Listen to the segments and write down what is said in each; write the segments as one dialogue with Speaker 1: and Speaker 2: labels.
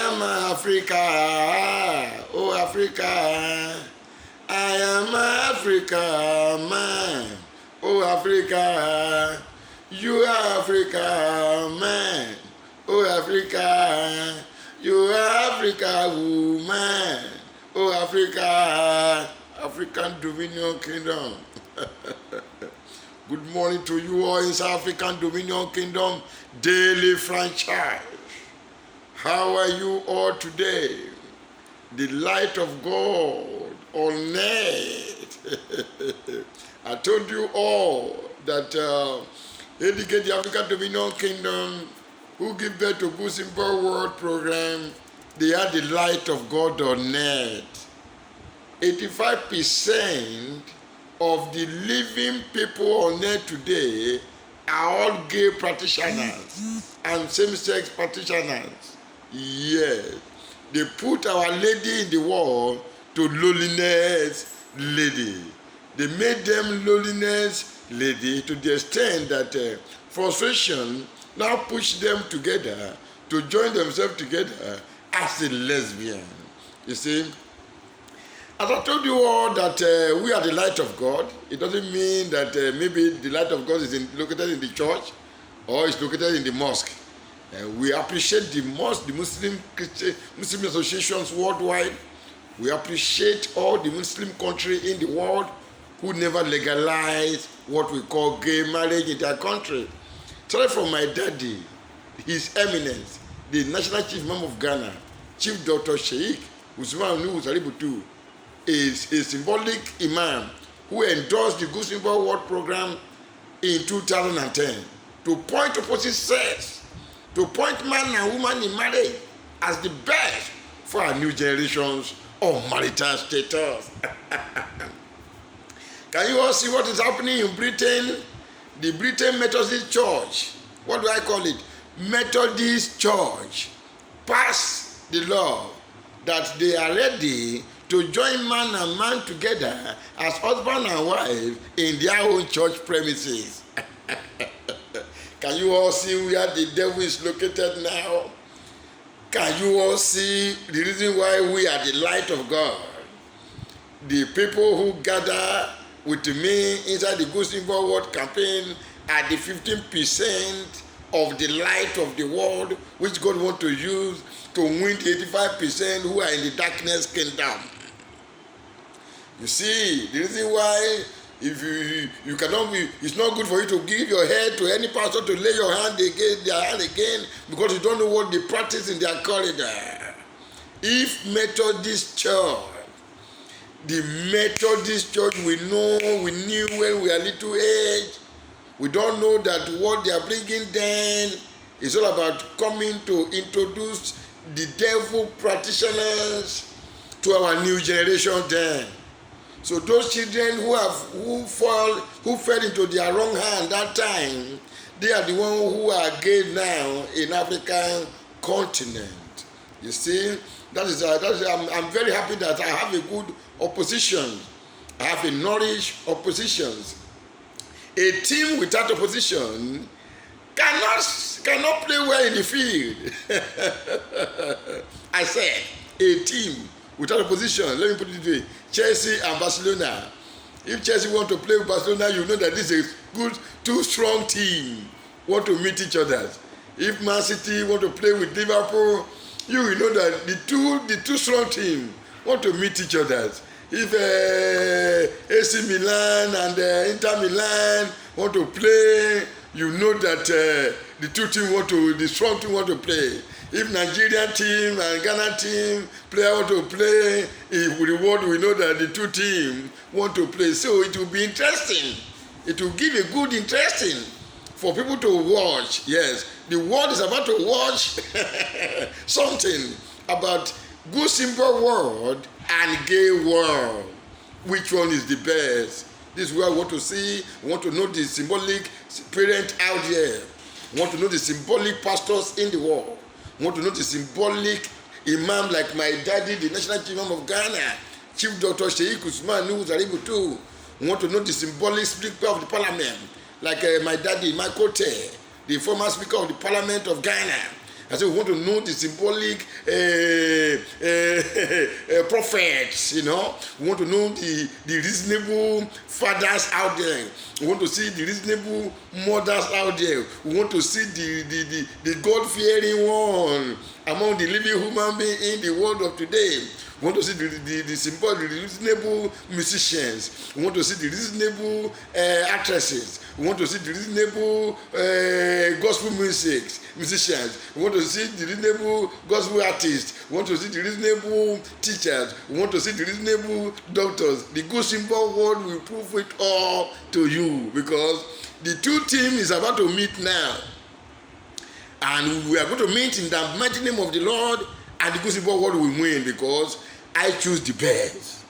Speaker 1: am Africa, oh Africa. I am Africa, man, oh Africa. You are Africa, man, oh Africa. You are Africa, woman, oh Africa. African Dominion Kingdom. Good morning to you all in South African Dominion Kingdom daily franchise. How are you all today? The light of God on net. I told you all that educate the African Dominion Kingdom who give birth to Good Simple World program, they are the light of God on net. 85% of the living people on earth today are all gay practitioners and same-sex practitioners. Yes, they put Our Lady in the world to lowliness lady. They made them lowliness lady to the extent that frustration now push them together to join themselves together as a lesbian. You see, as I told you all that we are the light of God, it doesn't mean that maybe the light of God is located in the church or is located in the mosque. We appreciate the mosque, the Muslim associations worldwide. We appreciate all the Muslim countries in the world who never legalize what we call gay marriage in their country. Started from my daddy, His Eminence, the National Chief Imam of Ghana, Chief Dr. Sheikh Usman Nuhu Saributu, is a symbolic imam who endorsed the Good Simple World program in 2010 to point opposite sex, to point man and woman in marriage as the best for our new generations of marital status. Can you all see what is happening in Britain? The Britain Methodist Church, what do I call it? Methodist Church passed the law that they are ready to join man and man together as husband and wife in their own church premises. Can you all see where the devil is located now? Can you all see the reason why we are the light of God? The people who gather with me inside the Good Simple World campaign are the 15% of the light of the world which God wants to use to win the 85% who are in the darkness kingdom. You see, the reason why if you cannot be, it's not good for you to give your head to any pastor to lay your hand against their hand again because you don't know what they practice in their corridor. If Methodist Church, the Methodist Church we knew when we were little age, we don't know that what they are bringing then is all about coming to introduce the devil practitioners to our new generation then. So those children who fell into their wrong hand that time, they are the ones who are gay now in African continent. You see, I'm very happy that I have a good opposition. I have a nourished opposition. A team without opposition cannot play well in the field. I said a team without opposition. Let me put it this way: Chelsea and Barcelona. If Chelsea want to play with Barcelona, you know that this is a good, two strong team want to meet each other. If Man City want to play with Liverpool, you will know that the two strong team want to meet each other. If AC Milan and Inter Milan want to play, you know that the strong team want to play. If Nigerian team and Ghana team player want to play, if the world we know that the two teams want to play. So it will be interesting. It will give a good interesting for people to watch. Yes, the world is about to watch something about Good Simple World and Gay World. Which one is the best? This is where I want to see. I want to know the symbolic parent out there. I want to know the symbolic pastors in the world. I want to know the symbolic imam like my daddy, the National Chief Imam of Ghana, Chief Dr. Sheikh Usman Nuhu Saributu. I want to know the symbolic speaker of the parliament like my daddy, Michael Te, the former speaker of the parliament of Ghana. I said we want to know the symbolic prophets, you know. We want to know the reasonable fathers out there. We want to see the reasonable mothers out there. We want to see the God-fearing one among the living human beings in the world of today. We want to see the reasonable musicians. We want to see the reasonable actresses. We want to see the reasonable gospel musicians. We want to see the reasonable gospel artists. We want to see the reasonable teachers. We want to see the reasonable doctors. The good simple word will prove it all to you, because the two teams is about to meet now. And we are going to meet in the mighty name of the Lord, and the good simple word will win, because I choose the best.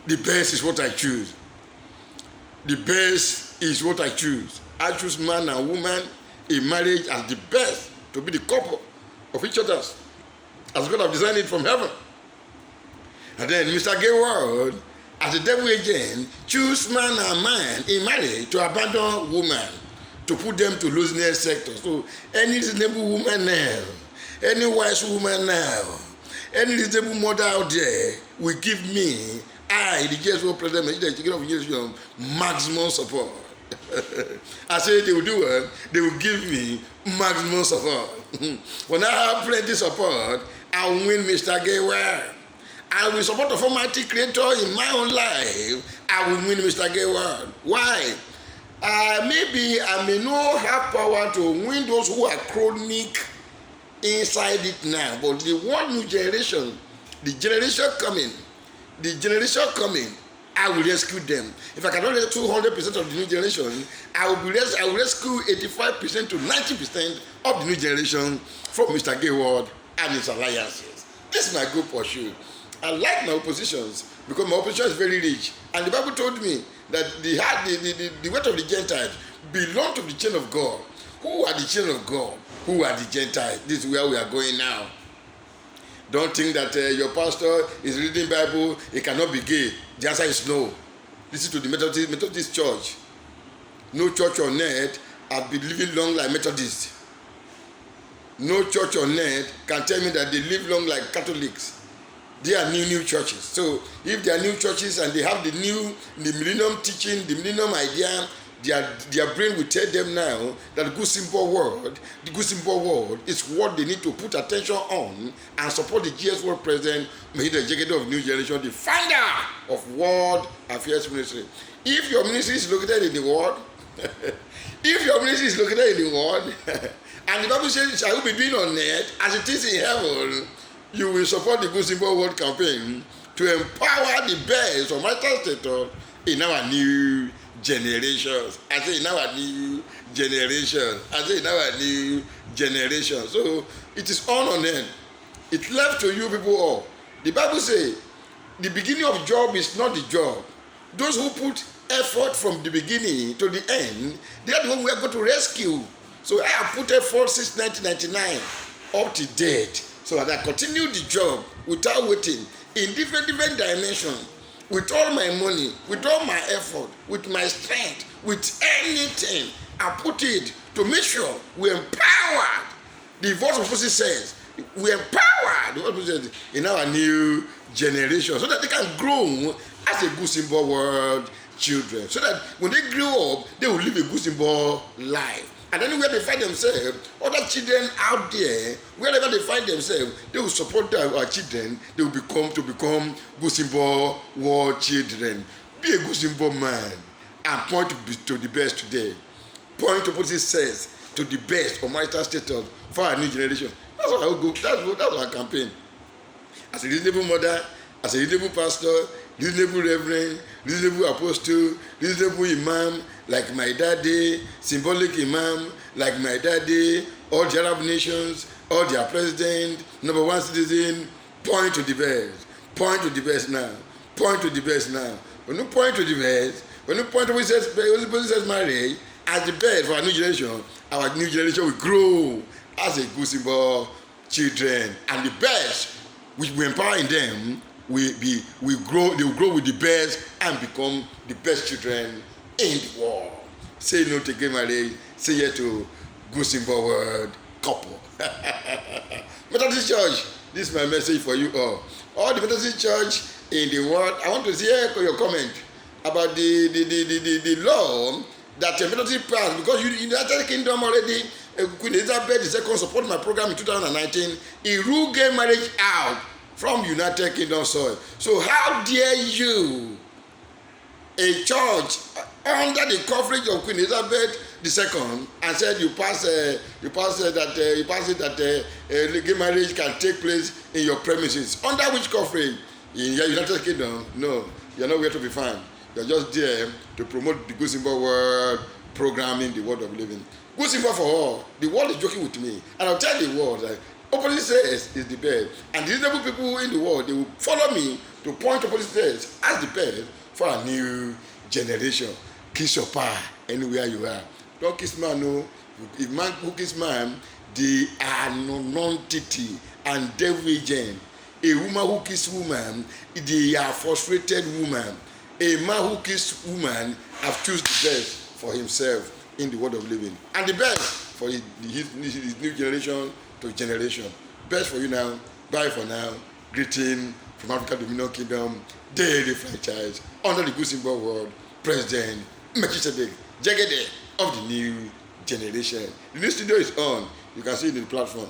Speaker 1: The best is what I choose. The best is what I choose. I choose man and woman in marriage as the best, to be the couple of each other, as God have designed it from heaven. And then Mr. Gayward, as the devil agent, choose man and man in marriage to abandon woman, to put them to looseness sector. So any reasonable woman now, any wise woman now, any reasonable mother out there will give me, the GSO president, the Chicken of Nation, maximum support. I say they will do it, they will give me maximum support. When I have plenty support, I will win Mr. Gayward. I will support the Almighty Creator in my own life. I will win Mr. Gayward. Why? Maybe I may not have power to win those who are chronic inside it now, but the one new generation, the generation coming, I will rescue them. If I cannot rescue 200% of the new generation, I will rescue 85% to 90% of the new generation from Mr. Gayward and his alliances. This is my good pursuit. I like my oppositions because my opposition is very rich. And the Bible told me that the weight of the Gentiles belong to the chain of God. Who are the children of God? Who are the Gentiles? This is where we are going now. Don't think that your pastor is reading Bible, he cannot be gay. The answer is no. Listen to the Methodist church. No church on earth has been living long like Methodists. No church on earth can tell me that they live long like Catholics. They are new churches. So if they are new churches and they have the millennium teaching, the millennium idea, their brain will tell them now that the good simple word is what they need to put attention on and support the GS World President, the executive of New Generation, the founder of World Affairs Ministry. If your ministry is located in the world, and the Bible says, shall you be doing on earth as it is in heaven, you will support the Good Simple Word campaign to empower the best of marital status in our new generations. I say in our new generation. So it is on end. It's left to you people all. The Bible says the beginning of job is not the job. Those who put effort from the beginning to the end, they are the one we are going to rescue. So I have put effort since 1999 up to date. So that I continue the job without waiting in different dimensions, with all my money, with all my effort, with my strength, with anything. I put it to make sure we empower. The voice of Moses says, we empower the voice of Moses in our new generation so that they can grow as a good simple world children. So that when they grow up, they will live a good simple life. And anywhere they find themselves, other children out there, wherever they find themselves, they will support our children. They will become good simple world children. Be a good simple man and point to the best today. Point to what it says to the best of marital status for our new generation. That's how I will go. That's our campaign. As a reasonable mother, as a reasonable pastor, reasonable reverend, reasonable apostle, reasonable imam, like my daddy, symbolic imam, like my daddy, all the Arab nations, all their president, number one citizen, point to the best. Point to the best now. Point to the best now. When you point to the best, when you point to what says marriage, as the best for our new generation will grow as a good symbol children. And the best, which we empower in them, they will grow with the best and become the best children in the world. Say no to gay marriage, say yes to good simple word couple. Methodist Church, this is my message for you all. All the Methodist Church in the world, I want to hear your comment about the law that Methodist passed, because you in the United Kingdom already, Queen Elizabeth II supported my program in 2019. He ruled gay marriage out from United Kingdom soil. So how dare you, a church under the coverage of Queen Elizabeth II, and said you pass it that gay marriage can take place in your premises. Under which coverage? In the United Kingdom? No, you are nowhere to be found. You are just there to promote the Good Symbol World program in the world of living. Good Symbol for all. The world is joking with me, and I'll tell the world that openly says is the best. And the reasonable people in the world, they will follow me to point openly says as the best for a new generation. Kiss your pie anywhere you are. Don't kiss man, no. If man who kiss man, they are non-entity and devil agent. A woman who kiss woman, they are frustrated woman. A man who kiss woman have choose the best for himself in the world of living, and the best for his new generation to generation. Best for you now. Bye for now. Greeting from Africa Dominion Kingdom, daily franchise under the Good Symbol World, President Melchizedek Jegede of the new generation. The new studio is on. You can see it in the platform.